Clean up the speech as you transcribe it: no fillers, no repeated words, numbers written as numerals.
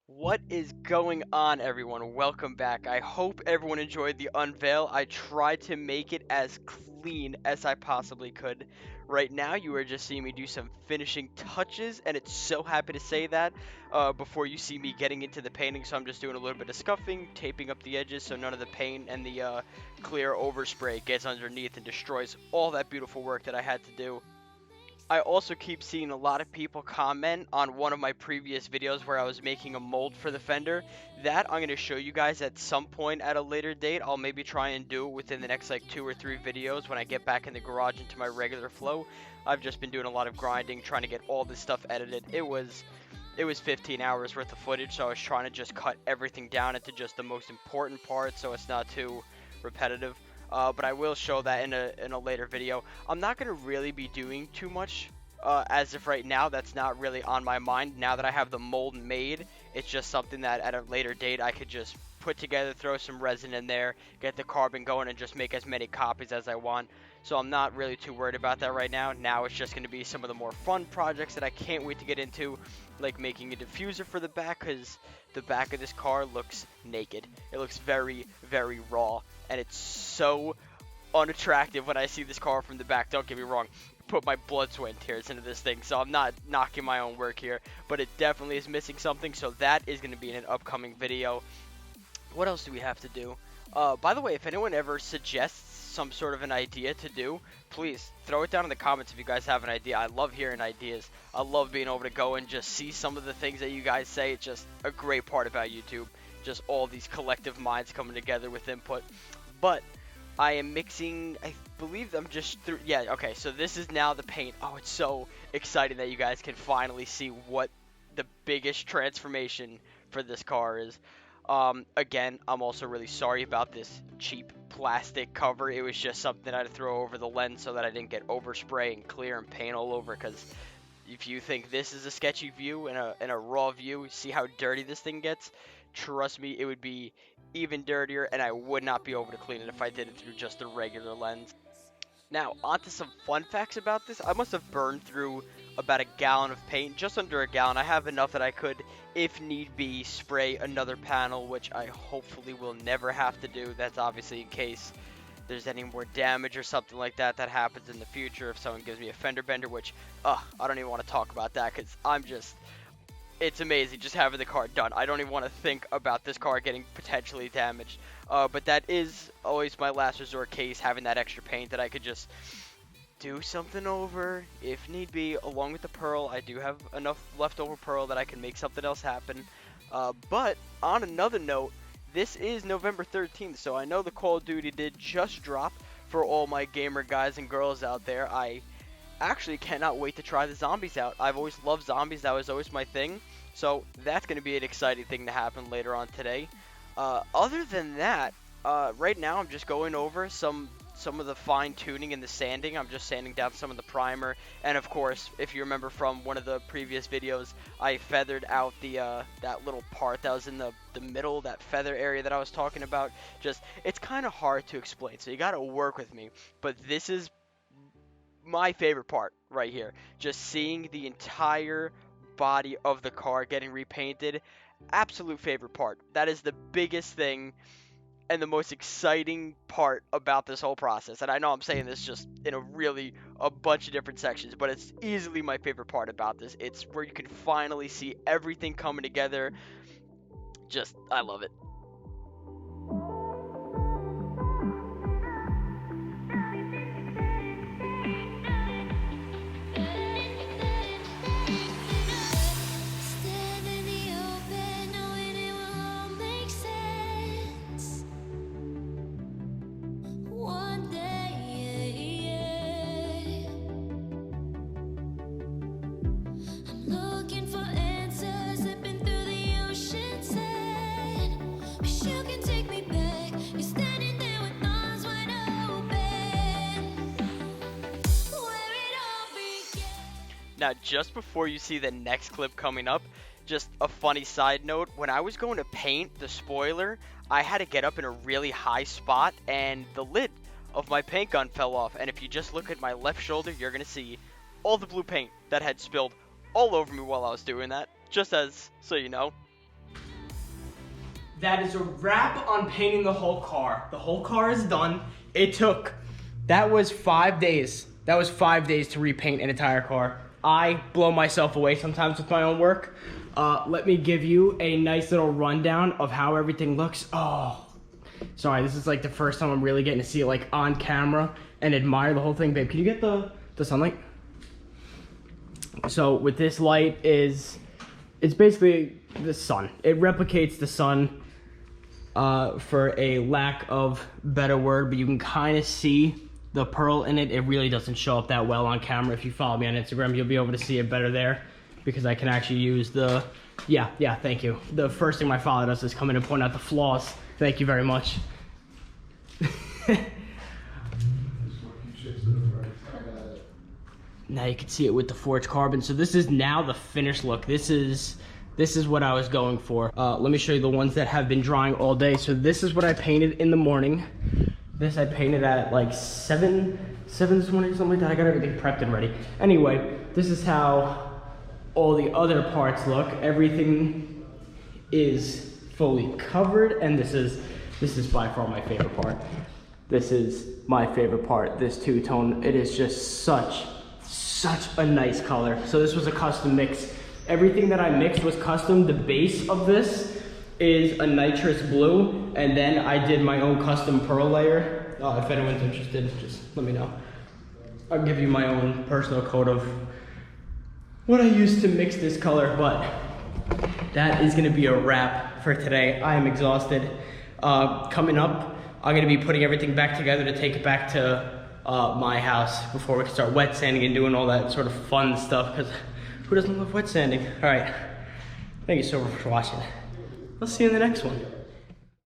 What is going on, everyone? Welcome back. I hope everyone enjoyed the unveil. I tried to make it as clean as I possibly could. Right now, you are just seeing me do some finishing touches, and it's so happy to say that before you see me getting into the painting. So I'm just doing a little bit of scuffing, taping up the edges so none of the paint and the clear overspray gets underneath and destroys all that beautiful work that I had to do. I also keep seeing a lot of people comment on one of my previous videos where I was making a mold for the fender. That I'm going to show you guys at some point at a later date. I'll maybe try and do it within the next like 2 or 3 videos when I get back in the garage into my regular flow. I've just been doing a lot of grinding, trying to get all this stuff edited. It was 15 hours worth of footage, so I was trying to just cut everything down into just the most important parts so it's not too repetitive. But I will show that in a later video. I'm not going to really be doing too much as of right now. That's not really on my mind. Now that I have the mold made, it's just something that at a later date I could just put together, throw some resin in there, get the carbon going, and just make as many copies as I want. So I'm not really too worried about that right now. Now it's just going to be some of the more fun projects that I can't wait to get into, like making a diffuser for the back, because the back of this car looks naked. It looks very, very raw, and it's so unattractive when I see this car from the back. Don't get me wrong. Put my blood, sweat, and tears into this thing, so I'm not knocking my own work here, but it definitely is missing something, so that is going to be in an upcoming video. What else do we have to do? By the way, if anyone ever suggests some sort of an idea to do, please throw it down in the comments if you guys have an idea. I love hearing ideas. I love being able to go and just see some of the things that you guys say. It's just a great part about YouTube. Just all these collective minds coming together with input. But I am mixing, I believe I'm just through, yeah, okay, so this is now the paint. Oh, it's so exciting that you guys can finally see what the biggest transformation for this car is. Again, I'm also really sorry about this cheap plastic cover. It was just something I had to throw over the lens so that I didn't get overspray and clear and paint all over, because if you think this is a sketchy view and a raw view, see how dirty this thing gets? Trust me, it would be even dirtier, and I would not be able to clean it if I did it through just a regular lens. Now, onto some fun facts about this. I must have burned through about a gallon of paint, just under a gallon. I have enough that I could, if need be, spray another panel, which I hopefully will never have to do. That's obviously in case there's any more damage or something like that that happens in the future. If someone gives me a fender bender, which, I don't even want to talk about that, because it's amazing just having the car done. I don't even want to think about this car getting potentially damaged. But that is always my last resort case, having that extra paint that I could just do something over if need be. Along with the pearl, I do have enough leftover pearl that I can make something else happen. But on another note, this is November 13th, so I know the Call of Duty did just drop. For all my gamer guys and girls out there, I actually cannot wait to try the zombies out. I've always loved zombies. That was always my thing. So that's going to be an exciting thing to happen later on today. Other than that, right now I'm just going over some of the fine tuning and the sanding. I'm just sanding down some of the primer, and of course, if you remember from one of the previous videos, I feathered out the that little part that was in the middle, that feather area that I was talking about. Just, it's kind of hard to explain, so you got to work with me. But this is my favorite part right here. Just seeing the entire body of the car getting repainted. Absolute favorite part. That is the biggest thing and the most exciting part about this whole process. And I know I'm saying this just in a bunch of different sections, but it's easily my favorite part about this. It's where you can finally see everything coming together. Just, I love it. Stand in the open, knowing it will all make sense. One day, I'm looking for answers, slipping through the ocean sand. Wish you can take me back. You're standing there with arms wide open, where it all began. Now, just before you see the next clip coming up, just a funny side note, when I was going to paint the spoiler, I had to get up in a really high spot, and the lid of my paint gun fell off. And if you just look at my left shoulder, you're going to see all the blue paint that had spilled all over me while I was doing that, just as so you know. that is a wrap on painting the whole car. The whole car is done. That was 5 days. That was 5 days to repaint an entire car. I blow myself away sometimes with my own work. Let me give you a nice little rundown of how everything looks. Oh, sorry, this is like the first time I'm really getting to see it like on camera and admire the whole thing. Babe, can you get the sunlight? So with this light it's basically the sun. It replicates the sun, for a lack of better word, but you can kind of see the pearl in it. It really doesn't show up that well on camera. If you follow me on Instagram, you'll be able to see it better there, because I can actually use the, yeah, thank you. The first thing my father does is come in and point out the flaws. Thank you very much. Now you can see it with the forged carbon. So this is now the finished look. This is what I was going for. Let me show you the ones that have been drying all day. So this is what I painted in the morning. This I painted at like 7 this morning, something like that. I got everything prepped and ready. Anyway, this is how all the other parts look. Everything is fully covered, and this is by far my favorite part. This is my favorite part, this two-tone. It is just such a nice color. So this was a custom mix. Everything that I mixed was custom. The base of this is a nitrous blue, and then I did my own custom pearl layer. If anyone's interested, just let me know. I'll give you my own personal code of what I used to mix this color, but that is gonna be a wrap for today. I am exhausted. Coming up, I'm gonna be putting everything back together to take it back to my house before we can start wet sanding and doing all that sort of fun stuff, because who doesn't love wet sanding? All right, thank you so much for watching. I'll see you in the next one.